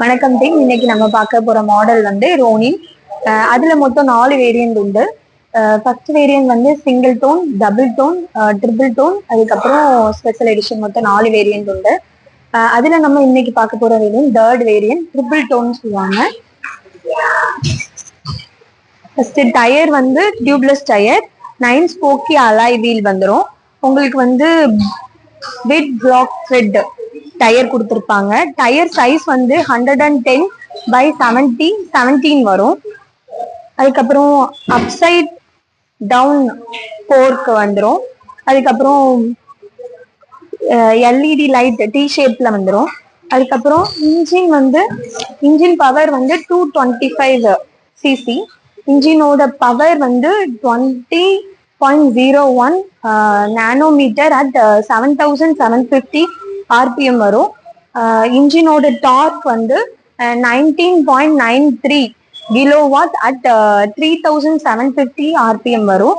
வணக்கம் டீம். இன்னைக்கு நம்ம பார்க்க போற மாடல் வந்து ரோனின். அதுல மொத்தம் 4 வேரியன்ட் உண்டு. ஃபர்ஸ்ட் வேரியன்ட் வந்து single tone, double tone, triple tone, அதுக்கப்புறம் ஸ்பெஷல் எடிஷன், மொத்தம் 4 வேரியன்ட் உண்டு. அதுல நம்ம இன்னைக்கு பார்க்க போற variant third variant triple tone சொல்லுவாங்க. ஃபர்ஸ்ட் டயர் வந்து டியூப்லெஸ் டயர், 9 ஸ்போக்கி அலாய் வீல் வந்துடும். உங்களுக்கு வந்து பிட் பிளாக் த்ரெட் டயர் கொடுத்துருப்பாங்க. டயர் சைஸ் வந்து 110/17 வரும். அதுக்கப்புறம் அப்சைட் டவுன் போர்க் வந்துடும். அதுக்கப்புறம் எல்இடி லைட் டி ஷேப்ல வந்துடும். அதுக்கப்புறம் இன்ஜின் பவர் வந்து 225 சிசி. இன்ஜினோட பவர் வந்து 20.01 நானோமீட்டர் அட் 7750 ஆர்பிஎம் வரும். இன்ஜினோட டார்க் வந்து 19.93 கிலோவாட் அட் 3750 ஆர்பிஎம் வரும்.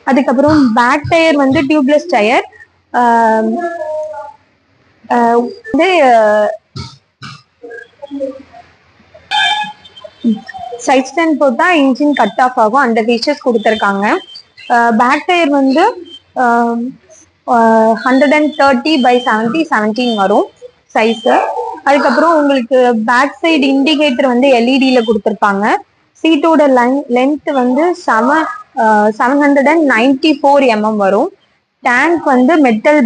அதுக்கப்புறம் பேக் டயர் வந்து டியூப்லெஸ் டயர். வந்து சைட் ஸ்டாண்ட் போட்டா இன்ஜின் கட் ஆஃப் ஆகும், அந்த ஃபீச்சர்ஸ் கொடுத்துருக்காங்க. பேக் டயர் வந்து 130/17 வரும் சைஸ். அதுக்கப்புறம் உங்களுக்கு பேக் சைடு இண்டிகேட்டர் வந்து எல்இடியில கொடுத்துருப்பாங்க. சீட்டோட லென்த் வந்து 794 mm வரும். டேங்க் வந்து மெட்டல்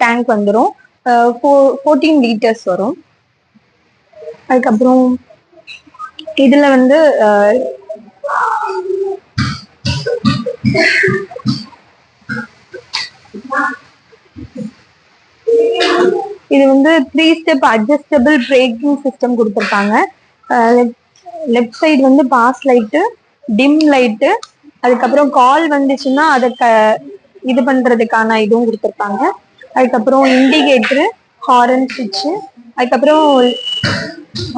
டேங்க் வந்துடும், 14 லிட்டர்ஸ் வரும். அதுக்கப்புறம் இதுல வந்து இது வந்து 3 ஸ்டெப் அட்ஜஸ்டபிள் பிரேக்கிங் சிஸ்டம் கொடுத்துருக்காங்க. லெஃப்ட் சைடு வந்து பாஸ் லைட்டு, டிம் லைட்டு, அதுக்கப்புறம் கால் வந்துச்சுன்னா அதை இது பண்றதுக்கான இதுவும் கொடுத்துருப்பாங்க. அதுக்கப்புறம் இண்டிகேட்டரு, ஹாரன் ஸ்விட்சு, அதுக்கப்புறம்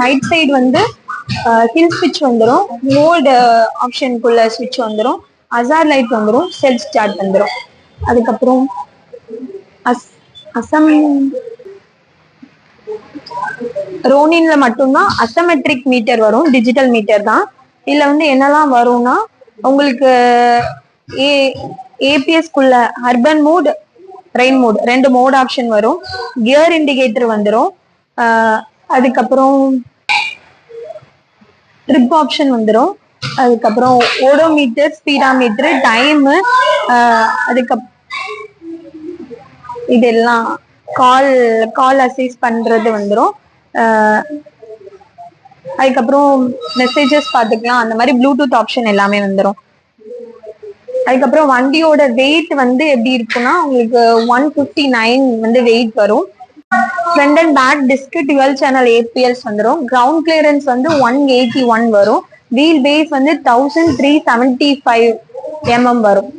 ரைட் சைடு வந்து ஹில் ஸ்விட்ச் வந்துடும், மோட் ஆப்ஷனுக்குள்ள ஸ்விட்ச் வந்துடும், அசார் லைட் வந்துடும், செல்ஃப் ஸ்டார்ட் வந்துடும். அதுக்கப்புறம் ரோனின்ல மட்டும்தான் அசமெட்ரிக் மீட்டர் வரும், டிஜிட்டல் மீட்டர் தான். இதுல வந்து என்னெல்லாம் வரும்னா உங்களுக்கு ஏபிஎஸ் குள்ள urban mode, rain mode, 2 mode option வரும். கியர் இண்டிகேட்டர் வந்துடும். அதுக்கப்புறம் ட்ரிப் ஆப்ஷன் வந்துடும். அதுக்கப்புறம் ஓடோமீட்டர், ஸ்பீடாமீட்டர், டைமு, அதுக்கப்புறம் இதெல்லாம் கால் அசைஸ் பண்றது வந்துடும். அதுக்கப்புறம் மெசேஜஸ் பார்த்துக்கலாம், அந்த மாதிரி ப்ளூடூத் ஆப்ஷன் எல்லாமே வந்துடும். அதுக்கப்புறம் வண்டியோட வெயிட் வந்து எப்படி இருக்குன்னா உங்களுக்கு 159 வந்து வெயிட் வரும். Front and back disc 12 channel ABS வந்துடும். கிரவுண்ட் கிளியரன்ஸ் வந்து 181 வரும். வீல் பேஸ் வந்து 1375 mm வரும்.